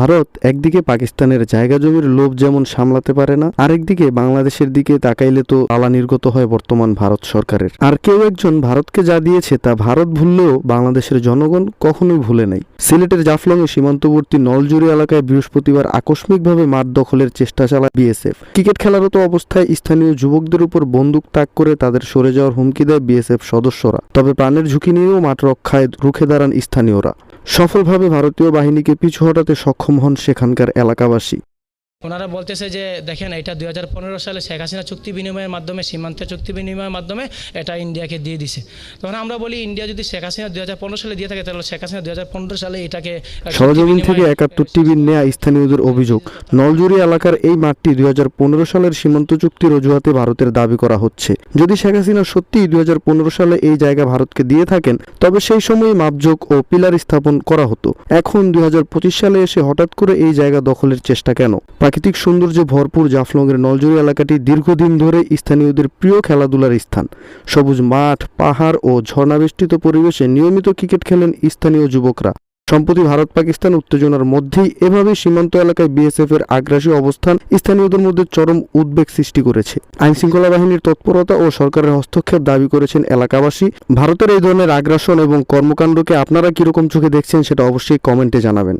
ভারত একদিকে পাকিস্তানের জায়গা জমির লোভ যেমন সামলাতে পারে না, আরেকদিকে বাংলাদেশের দিকে তাকাইলে তো আলা নির্গত হয় বর্তমান ভারত সরকারের। আর কেউ একজন ভারতকে যা দিয়েছে তা ভারত ভুললেও বাংলাদেশের জনগণ কখনোই ভুলে নাই। সিলেটের জাফলংয়ে সীমান্তবর্তী নলজুরি এলাকায় বৃহস্পতিবার আকস্মিকভাবে মাঠ দখলের চেষ্টা চালায় বিএসএফ। ক্রিকেট খেলারত অবস্থায় স্থানীয় যুবকদের উপর বন্দুক তাক করে তাদের সরে যাওয়ার হুমকি দেয় বিএসএফ সদস্যরা। তবে প্রাণের ঝুঁকি নিয়েও মাঠ রক্ষায় রুখে দাঁড়ান স্থানীয়রা। সফলভাবে ভারতীয় বাহিনীকে পিছু হটাতে সক্ষম হন সেখানকার এলাকাবাসী। ওনারা বলতেছে যে দেখেন এটা 2015 সালে শেখ হাসিনা চুক্তি বিনিময়ের মাধ্যমে, সীমান্ত চুক্তি বিনিময়ের মাধ্যমে এটা ইন্ডিয়াকে দিয়ে দিছে। তখন আমরা বলি ইন্ডিয়া যদি শেখ হাসিনা 2015 সালে দিয়ে থাকে তাহলে শেখ হাসিনা 2015 সালে এটাকে সরজমিন থেকে 71 টিভির নেয়া স্থানীয়দের অভিযোগ, নলজুরি এলাকার এই মাঠটি 2015 সালের সীমান্ত চুক্তির অজুহাতে ভারতের দাবি করা হচ্ছে। যদি শেখ হাসিনা সত্যিই 2015 সালে এই জায়গা ভারতকে দিয়ে থাকেন তবে সেই সময় মাপজোক ও পিলার স্থাপন করা হতো। এখন 2025 সালে এসে হঠাৎ করে এই জায়গা দখলের চেষ্টা কেন? প্রাকৃতিক সৌন্দর্যে ভরপুর জাফলংয়ের নলজুরি এলাকাটি দীর্ঘদিন ধরে স্থানীয়দের প্রিয় খেলাধুলার স্থান। সবুজ মাঠ, পাহাড় ও ঝর্ণাবেষ্টিত পরিবেশে নিয়মিত ক্রিকেট খেলেন স্থানীয় যুবকরা। সম্প্রতি ভারত পাকিস্তান উত্তেজনার মধ্যেই এভাবে সীমান্ত এলাকায় বিএসএফ এর আগ্রাসী অবস্থান স্থানীয়দের মধ্যে চরম উদ্বেগ সৃষ্টি করেছে। আইনশৃঙ্খলা বাহিনীর তৎপরতা ও সরকারের হস্তক্ষেপ দাবি করেছেন এলাকাবাসী। ভারতের এই ধরনের আগ্রাসন এবং কর্মকাণ্ডকে আপনারা কিরকম চোখে দেখছেন সেটা অবশ্যই কমেন্টে জানাবেন।